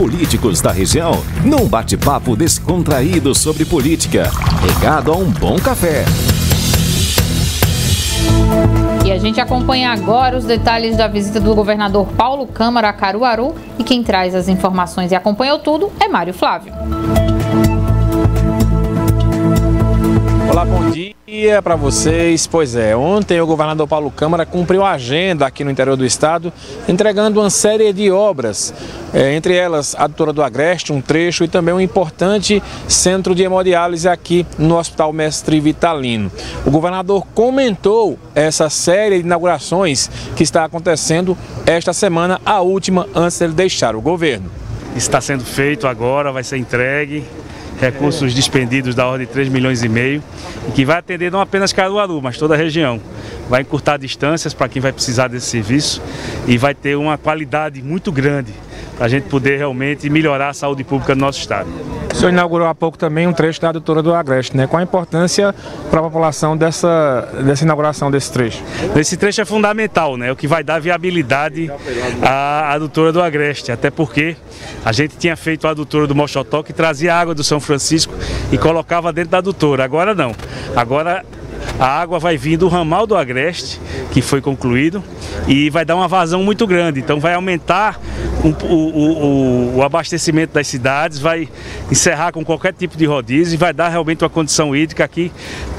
políticos da região, num bate-papo descontraído sobre política, regado a um bom café. E a gente acompanha agora os detalhes da visita do governador Paulo Câmara a Caruaru, e quem traz as informações e acompanhou tudo é Mário Flávio. Olá, bom dia para vocês. Pois é, ontem o governador Paulo Câmara cumpriu a agenda aqui no interior do estado, entregando uma série de obras, entre elas a Doutora do Agreste, um trecho, e também um importante centro de hemodiálise aqui no Hospital Mestre Vitalino. O governador comentou essa série de inaugurações que está acontecendo esta semana, a última antes de ele deixar o governo. Está sendo feito agora, vai ser entregue. Recursos despendidos da ordem de 3,5 milhões, e que vai atender não apenas Caruaru, mas toda a região. Vai encurtar distâncias para quem vai precisar desse serviço e vai ter uma qualidade muito grande para a gente poder realmente melhorar a saúde pública do nosso estado. O senhor inaugurou há pouco também um trecho da Doutora do Agreste, né? Qual a importância para a população dessa inauguração desse trecho? Esse trecho é fundamental, né? O que vai dar viabilidade à Doutora do Agreste, até porque a gente tinha feito a Doutora do Mochotó, que trazia água do São Francisco e colocava dentro da Doutora. Agora não. Agora a água vai vir do ramal do Agreste, que foi concluído, e vai dar uma vazão muito grande. Então vai aumentar o abastecimento das cidades, vai encerrar com qualquer tipo de rodízio e vai dar realmente uma condição hídrica aqui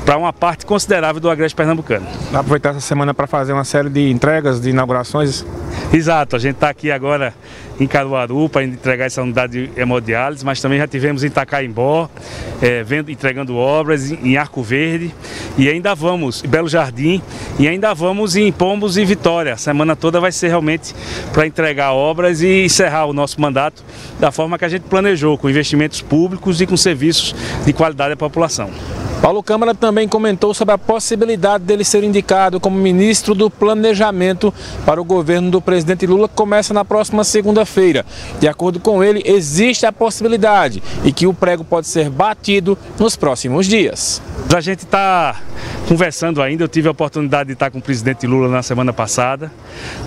para uma parte considerável do Agreste pernambucano. Vai aproveitar essa semana para fazer uma série de entregas, de inaugurações? Exato, a gente está aqui agora em Caruaru para entregar essa unidade de hemodiálise, mas também já tivemos em Itacaimbó, entregando obras em Arco Verde, e ainda vamos em Belo Jardim, e ainda vamos em Pombos e Vitória. A semana toda vai ser realmente para entregar obras e encerrar o nosso mandato da forma que a gente planejou, com investimentos públicos e com serviços de qualidade à população. Paulo Câmara também comentou sobre a possibilidade dele ser indicado como ministro do Planejamento para o governo do presidente Lula, que começa na próxima segunda-feira. De acordo com ele, existe a possibilidade e que o prego pode ser batido nos próximos dias. A gente está conversando ainda, eu tive a oportunidade de estar com o presidente Lula na semana passada,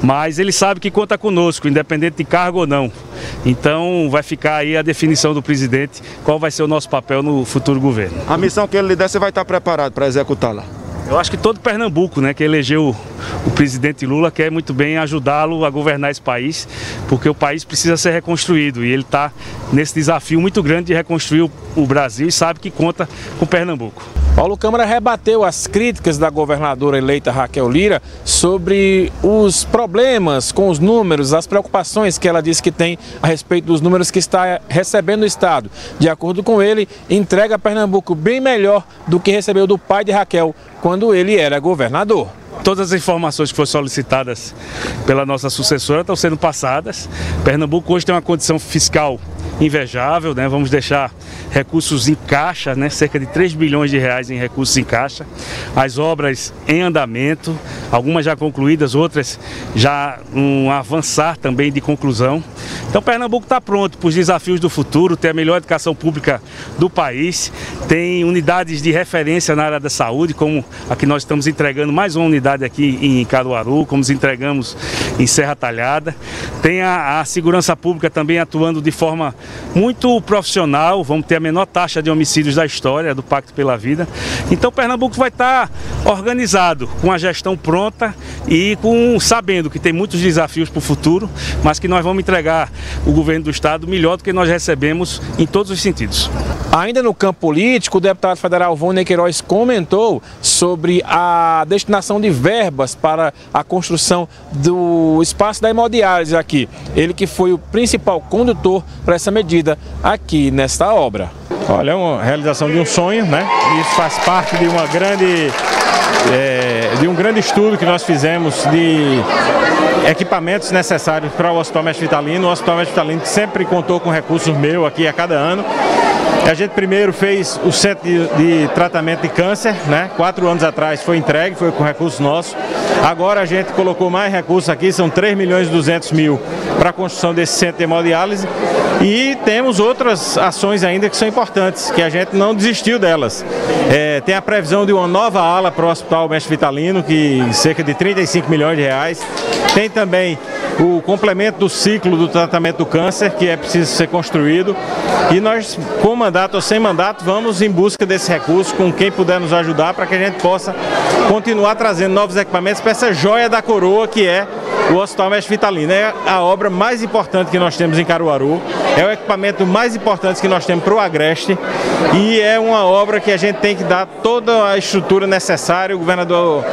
mas ele sabe que conta conosco, independente de cargo ou não. Então vai ficar aí a definição do presidente, qual vai ser o nosso papel no futuro governo. A missão que ele lhe der, você vai estar preparado para executá-la? Eu acho que todo Pernambuco, né, que elegeu o presidente Lula, quer muito bem ajudá-lo a governar esse país, porque o país precisa ser reconstruído e ele está nesse desafio muito grande de reconstruir o Brasil e sabe que conta com Pernambuco. Paulo Câmara rebateu as críticas da governadora eleita Raquel Lira sobre os problemas com os números, as preocupações que ela disse que tem a respeito dos números que está recebendo o estado. De acordo com ele, entrega a Pernambuco bem melhor do que recebeu do pai de Raquel quando ele era governador. Todas as informações que foram solicitadas pela nossa sucessora estão sendo passadas. Pernambuco hoje tem uma condição fiscal invejável, né? Vamos deixar recursos em caixa, né? Cerca de 3 bilhões de reais em recursos em caixa. As obras em andamento, algumas já concluídas, outras já um avançar também de conclusão. Então Pernambuco está pronto para os desafios do futuro, tem a melhor educação pública do país, tem unidades de referência na área da saúde, como a que nós estamos entregando mais uma unidade aqui em Caruaru, como entregamos em Serra Talhada. Tem a segurança pública também atuando de forma muito profissional, vamos ter a menor taxa de homicídios da história do Pacto pela Vida. Então Pernambuco vai estar organizado, com a gestão pronta e sabendo que tem muitos desafios para o futuro, mas que nós vamos entregar o governo do estado melhor do que nós recebemos em todos os sentidos. Ainda no campo político, o deputado federal Vônei Queiroz comentou sobre a destinação de verbas para a construção do espaço da hemodiálise aqui. Ele que foi o principal condutor para essa medida aqui nesta obra. Olha, é uma realização de um sonho, né? Isso faz parte de um grande estudo que nós fizemos de equipamentos necessários para o Hospital Mestre Vitalino. O Hospital Mestre Vitalino sempre contou com recursos meus aqui a cada ano. A gente primeiro fez o centro de tratamento de câncer, né? 4 anos atrás foi entregue, foi com recursos nossos. Agora a gente colocou mais recursos aqui, são 3.200.000 para a construção desse centro de hemodiálise. E temos outras ações ainda que são importantes, que a gente não desistiu delas. Tem a previsão de uma nova ala para o Hospital Mestre Vitalino, que cerca de 35 milhões de reais. Tem também o complemento do ciclo do tratamento do câncer, que é preciso ser construído. E nós, com mandato ou sem mandato, vamos em busca desse recurso com quem puder nos ajudar para que a gente possa continuar trazendo novos equipamentos para essa joia da coroa que é o Hospital Mestre Vitalino. É a obra mais importante que nós temos em Caruaru, é o equipamento mais importante que nós temos para o Agreste e é uma obra que a gente tem que dar toda a estrutura necessária. O governador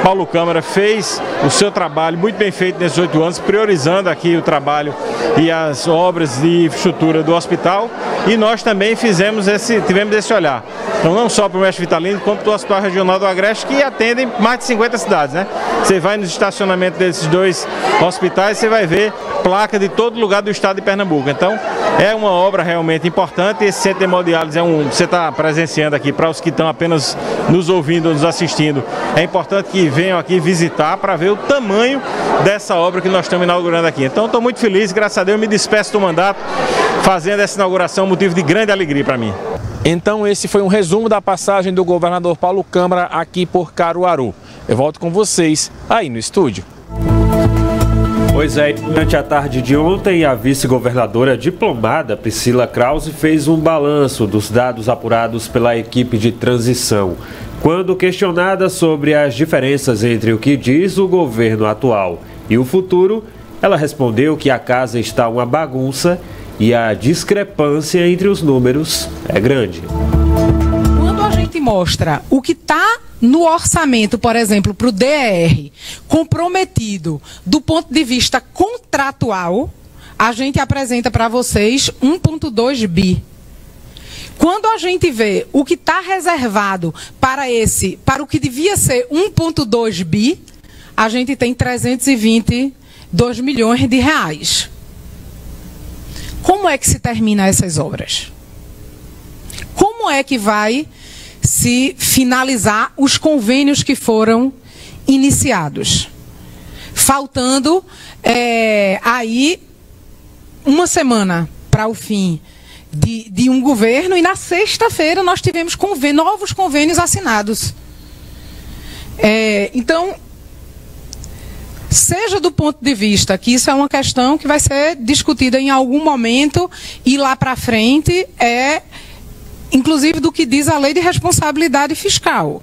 Paulo Câmara fez o seu trabalho muito bem feito nesses 8 anos, priorizando aqui o trabalho e as obras de infraestrutura do hospital, e nós também tivemos esse olhar. Então não só para o Mestre Vitalino, como para o Hospital Regional do Agreste, que atendem mais de 50 cidades, né? Você vai no estacionamento desses 2 hospitais, você vai ver placa de todo lugar do estado de Pernambuco. Então é uma obra realmente importante. Esse centro de hemodiálise você está presenciando aqui, para os que estão apenas nos ouvindo, nos assistindo, é importante que venham aqui visitar para ver o tamanho dessa obra que nós estamos inaugurando aqui. Então estou muito feliz, graças a Deus, me despeço do mandato fazendo essa inauguração, motivo de grande alegria para mim. Então esse foi um resumo da passagem do governador Paulo Câmara aqui por Caruaru. Eu volto com vocês aí no estúdio. Pois é, durante a tarde de ontem, a vice-governadora diplomada Priscila Krause fez um balanço dos dados apurados pela equipe de transição. Quando questionada sobre as diferenças entre o que diz o governo atual e o futuro, ela respondeu que a casa está uma bagunça e a discrepância entre os números é grande. Quando a gente mostra o que está no orçamento, por exemplo, para o DER, comprometido do ponto de vista contratual, a gente apresenta para vocês 1,2 bi. Quando a gente vê o que está reservado para o que devia ser 1,2 bi, a gente tem 322 milhões de reais. Como é que se termina essas obras? Como é que vai se finalizar os convênios que foram iniciados? Faltando aí uma semana para o fim de um governo, e na sexta-feira nós tivemos novos convênios assinados. Então, seja do ponto de vista que isso é uma questão que vai ser discutida em algum momento e lá para frente, inclusive do que diz a lei de responsabilidade fiscal.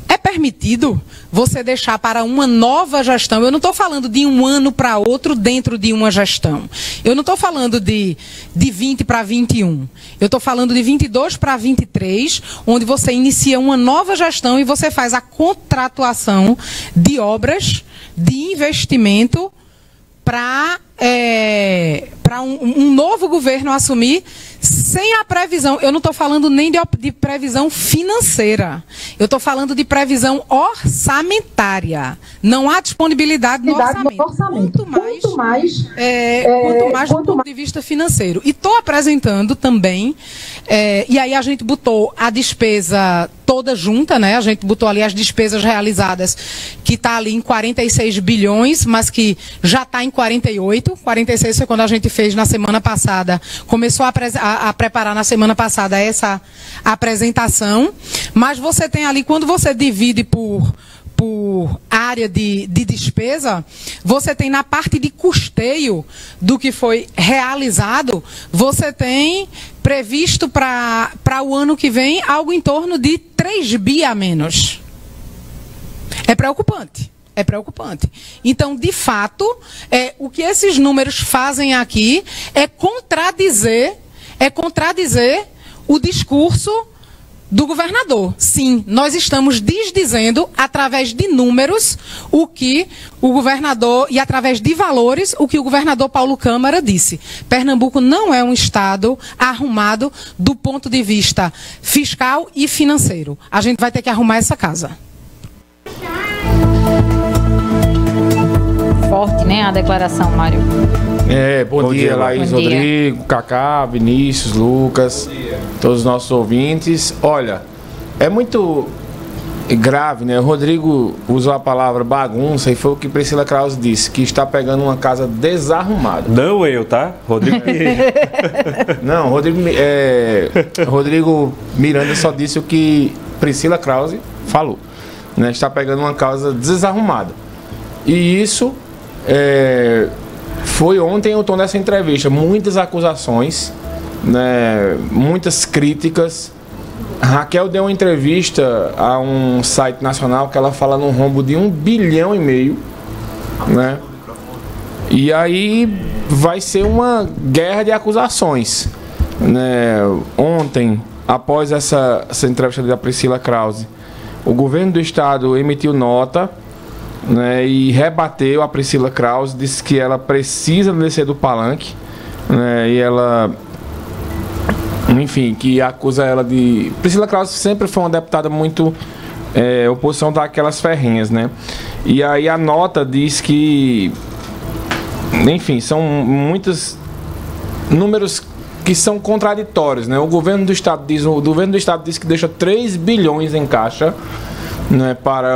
É permitido você deixar para uma nova gestão? Eu não estou falando de um ano para outro dentro de uma gestão. Eu não estou falando de 20 para 21. Eu estou falando de 22 para 23, onde você inicia uma nova gestão e você faz a contratuação de obras, de investimento para um novo governo assumir sem a previsão. Eu não estou falando nem de previsão financeira. Eu estou falando de previsão orçamentária. Não há disponibilidade no orçamento. Quanto mais do ponto de vista financeiro. E estou apresentando também, e aí a gente botou a despesa toda junta, né? A gente botou ali as despesas realizadas, que está ali em 46 bilhões, mas que já está em 48. 46 foi quando a gente fez na semana passada, começou a preparar na semana passada essa apresentação. Mas você tem ali, quando você divide por área de despesa, você tem na parte de custeio do que foi realizado, você tem previsto para o ano que vem algo em torno de 3 bi a menos. É preocupante. É preocupante. Então, de fato, o que esses números fazem aqui é contradizer o discurso do governador. Sim, nós estamos desdizendo, através de números, o que o governador, e através de valores, o que o governador Paulo Câmara disse. Pernambuco não é um estado arrumado do ponto de vista fiscal e financeiro. A gente vai ter que arrumar essa casa. Forte, né, a declaração, Mário? Bom dia, Laís, bom dia. Rodrigo, Cacá, Vinícius, Lucas, todos os nossos ouvintes. Olha, é muito grave, né? O Rodrigo usou a palavra bagunça e foi o que Priscila Krause disse, que está pegando uma casa desarrumada. Não eu, tá? Rodrigo. Não, Rodrigo Miranda só disse o que Priscila Krause falou, né? Está pegando uma casa desarrumada. E isso foi ontem o tom dessa entrevista. Muitas acusações, né, muitas críticas. Raquel deu uma entrevista a um site nacional que ela fala num rombo de 1,5 bilhão, né? E aí vai ser uma guerra de acusações, né? Ontem, após essa entrevista da Priscila Krause, o governo do estado emitiu nota, né, e rebateu a Priscila Krause, disse que ela precisa descer do palanque, né, e ela, enfim, que acusa ela de... Priscila Krause sempre foi uma deputada muito oposição daquelas ferrenhas, né? E aí a nota diz que, enfim, são muitos números que são contraditórios, né? O governo do estado diz que deixa 3 bilhões em caixa, né, para...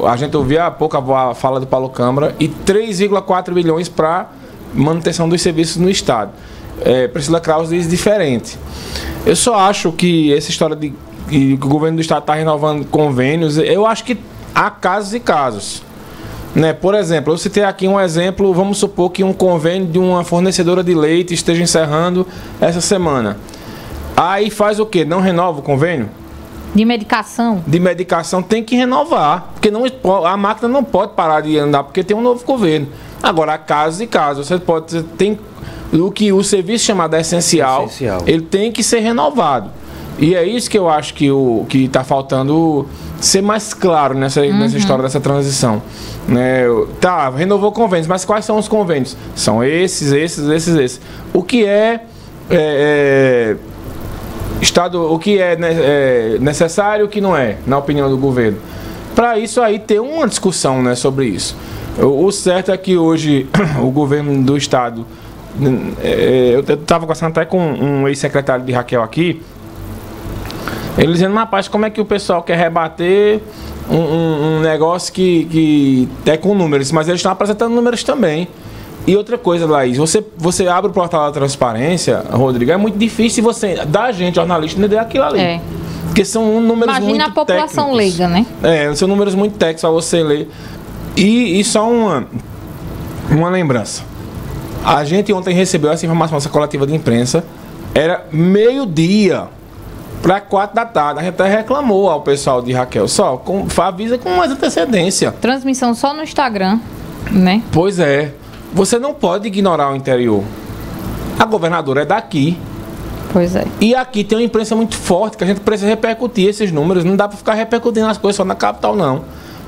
A gente ouviu há pouco a fala do Paulo Câmara, e 3,4 bilhões para manutenção dos serviços no estado. Priscila Krause diz diferente. Eu só acho que essa história de que o governo do estado está renovando convênios, eu acho que há casos e casos, né? Por exemplo, eu citei aqui um exemplo, vamos supor que um convênio de uma fornecedora de leite esteja encerrando essa semana. Aí faz o quê? Não renova o convênio? De medicação? De medicação tem que renovar, porque não, a máquina não pode parar de andar, porque tem um novo governo. Agora, há casos e casos. Você tem o que o serviço chamado essencial, ele tem que ser renovado. E é isso que eu acho que está faltando ser mais claro nessa história dessa transição, né? Tá, renovou convênios, mas quais são os convênios? São esses. O que o que é necessário e o que não é, na opinião do governo. Para isso aí ter uma discussão, né, sobre isso. O certo é que hoje o governo do estado, eu estava conversando até com um ex-secretário de Raquel aqui, ele dizendo, rapaz, como é que o pessoal quer rebater um negócio que é com números, mas eles estão apresentando números também. E outra coisa, Laís, você abre o portal da transparência, Rodrigo, é muito difícil você, da gente, jornalista, entender aquilo ali. Porque são números muito técnicos. Imagina a população leiga, né? São números muito técnicos para você ler. E só uma lembrança. A gente ontem recebeu essa informação, essa coletiva de imprensa, era 12:00 para 16h. A gente até reclamou ao pessoal de Raquel, avisa com mais antecedência. Transmissão só no Instagram, né? Pois é. Você não pode ignorar o interior. A governadora é daqui. Pois é. E aqui tem uma imprensa muito forte, que a gente precisa repercutir esses números. Não dá para ficar repercutindo as coisas só na capital, não,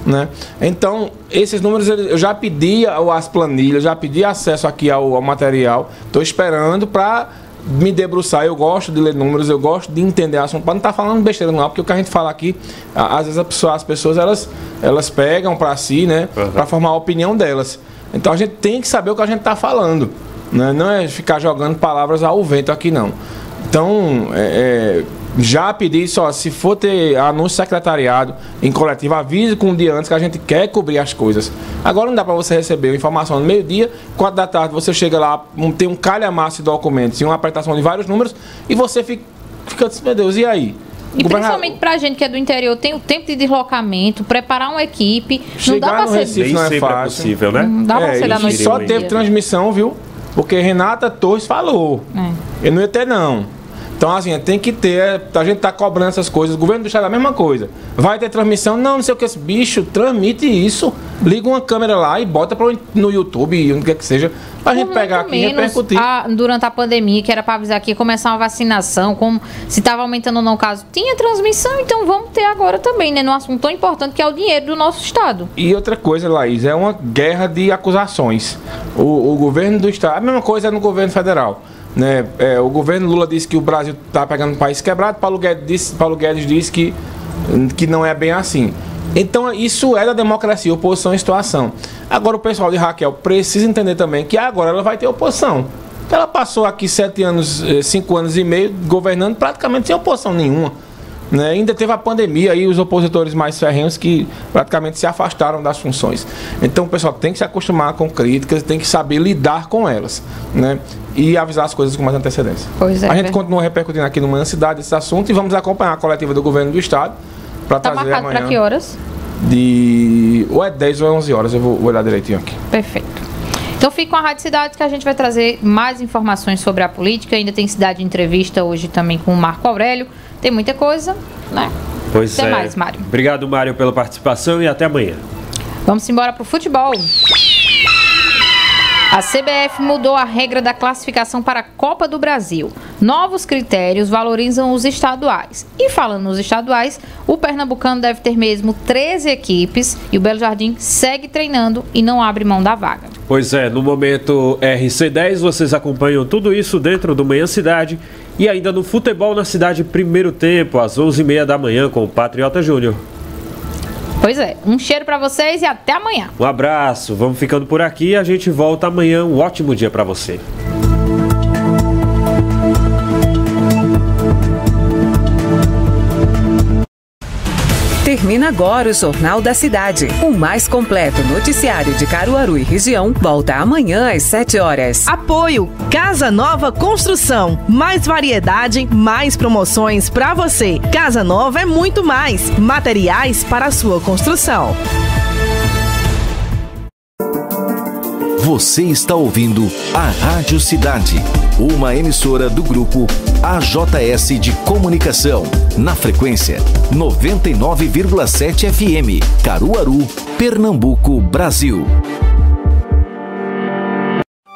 né? Então, esses números eu já pedi as planilhas, já pedi acesso aqui ao material. Estou esperando para me debruçar. Eu gosto de ler números, eu gosto de entender assunto, para não estar falando besteira não, porque o que a gente fala aqui, às vezes as pessoas elas pegam para si, né, para formar a opinião delas. Então a gente tem que saber o que a gente está falando, né? Não é ficar jogando palavras ao vento aqui não. Então, já pedi se for ter anúncio secretariado em coletivo, avise com um dia antes que a gente quer cobrir as coisas. Agora não dá para você receber informação no meio-dia, 16h você chega lá, tem um calhamaço de documentos e uma apresentação de vários números e você fica assim, meu Deus, e aí? E principalmente pra gente que é do interior, tem o tempo de deslocamento, preparar uma equipe. Chegar não dá no Recife não é fácil. Possível, né? Não dá pra ser da noite. Só teve transmissão, viu? Porque Renata Torres falou. Eu não ia ter, não. Então, assim, tem que ter. A gente tá cobrando essas coisas. O governo do estado é a mesma coisa. Vai ter transmissão? Não sei o que. Esse bicho, transmite isso. Liga uma câmera lá e bota no YouTube, onde quer que seja, pra gente pegar aqui e repercutir. Durante a pandemia, que era pra avisar que ia começar uma vacinação, como se estava aumentando ou não o caso, tinha transmissão, então vamos ter agora também, né? Num assunto tão importante que é o dinheiro do nosso estado. E outra coisa, Laís, é uma guerra de acusações. O governo do estado, a mesma coisa é no governo federal, né? O governo Lula disse que o Brasil está pegando um país quebrado, Paulo Guedes disse que não é bem assim. Então isso é da democracia, oposição e situação. Agora o pessoal de Raquel precisa entender também que agora ela vai ter oposição. Ela passou aqui 7 anos, 5 anos e meio governando praticamente sem oposição nenhuma, né? Ainda teve a pandemia e os opositores mais ferrenhos que praticamente se afastaram das funções. Então o pessoal tem que se acostumar com críticas, tem que saber lidar com elas, né? E avisar as coisas com mais antecedência. Pois é, a gente continua repercutindo aqui no Manhã Cidade esse assunto e vamos acompanhar a coletiva do governo do estado para trazer amanhã. Está marcado para que horas? Ou é 10 ou é 11 horas, eu vou olhar direitinho aqui. Perfeito. Então fique com a Rádio Cidade que a gente vai trazer mais informações sobre a política. Ainda tem Cidade Entrevista hoje também com o Marco Aurélio. Tem muita coisa, né? Pois até é. mais, Mário. Obrigado, Mário, pela participação e até amanhã. Vamos embora pro futebol. A CBF mudou a regra da classificação para a Copa do Brasil. Novos critérios valorizam os estaduais. E falando nos estaduais, o Pernambucano deve ter mesmo 13 equipes e o Belo Jardim segue treinando e não abre mão da vaga. Pois é, no momento RC10 vocês acompanham tudo isso dentro do Manhã Cidade e ainda no Futebol na Cidade, primeiro tempo, às 11h30 da manhã com o Patriota Júnior. Pois é, um cheiro pra vocês e até amanhã. Um abraço, vamos ficando por aqui e a gente volta amanhã. Um ótimo dia pra você. Termina agora o Jornal da Cidade. O mais completo noticiário de Caruaru e região volta amanhã às 7 horas. Apoio Casa Nova Construção. Mais variedade, mais promoções para você. Casa Nova é muito mais. Materiais para a sua construção. Você está ouvindo a Rádio Cidade, uma emissora do grupo AJS de Comunicação, na frequência 99,7 FM, Caruaru, Pernambuco, Brasil.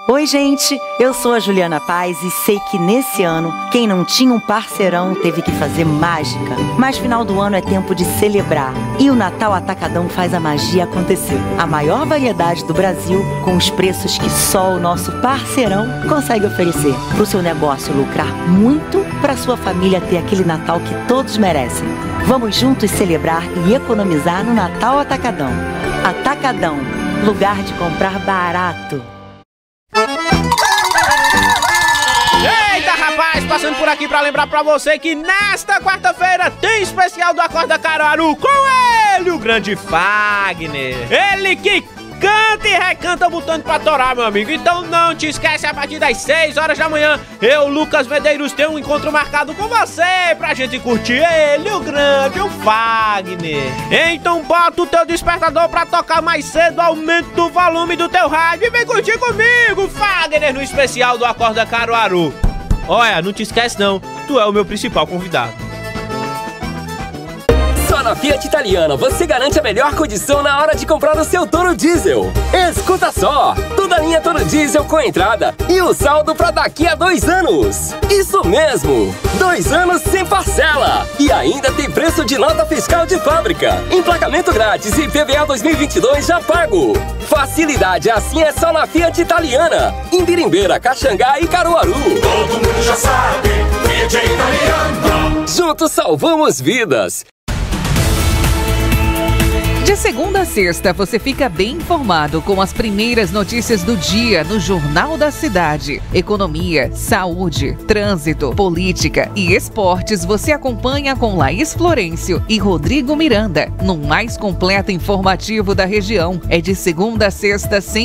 Oi, gente, eu sou a Juliana Paz e sei que nesse ano, quem não tinha um parceirão teve que fazer mágica. Mas final do ano é tempo de celebrar. E o Natal Atacadão faz a magia acontecer. A maior variedade do Brasil, com os preços que só o nosso parceirão consegue oferecer. Para o seu negócio lucrar muito, para sua família ter aquele Natal que todos merecem. Vamos juntos celebrar e economizar no Natal Atacadão. Atacadão, lugar de comprar barato. Eita, rapaz, passando por aqui pra lembrar pra você que nesta quarta-feira tem especial do Acorda Caruaru com ele, o grande Fagner. Ele que canta e recanta botando pra torar, meu amigo. Então não te esquece, a partir das 6 horas da manhã, eu, Lucas Medeiros, tenho um encontro marcado com você pra gente curtir ele, o grande, o Fagner. Então bota o teu despertador pra tocar mais cedo, aumenta o volume do teu rádio e vem curtir comigo, Fagner, no especial do Acorda Caruaru. Olha, não te esquece não, tu é o meu principal convidado. Só na Fiat Italiana você garante a melhor condição na hora de comprar o seu Toro Diesel. Escuta só, toda a linha Toro Diesel com entrada e o saldo para daqui a 2 anos. Isso mesmo, 2 anos sem parcela. E ainda tem preço de nota fiscal de fábrica, emplacamento grátis e IPVA 2022 já pago. Facilidade assim é só na Fiat Italiana, em Birimbeira, Caxangá e Caruaru. Todo mundo já sabe, Fiat Italiana. Juntos salvamos vidas. De segunda a sexta, você fica bem informado com as primeiras notícias do dia no Jornal da Cidade. Economia, saúde, trânsito, política e esportes você acompanha com Laís Florencio e Rodrigo Miranda, no mais completo informativo da região. É de segunda a sexta, sem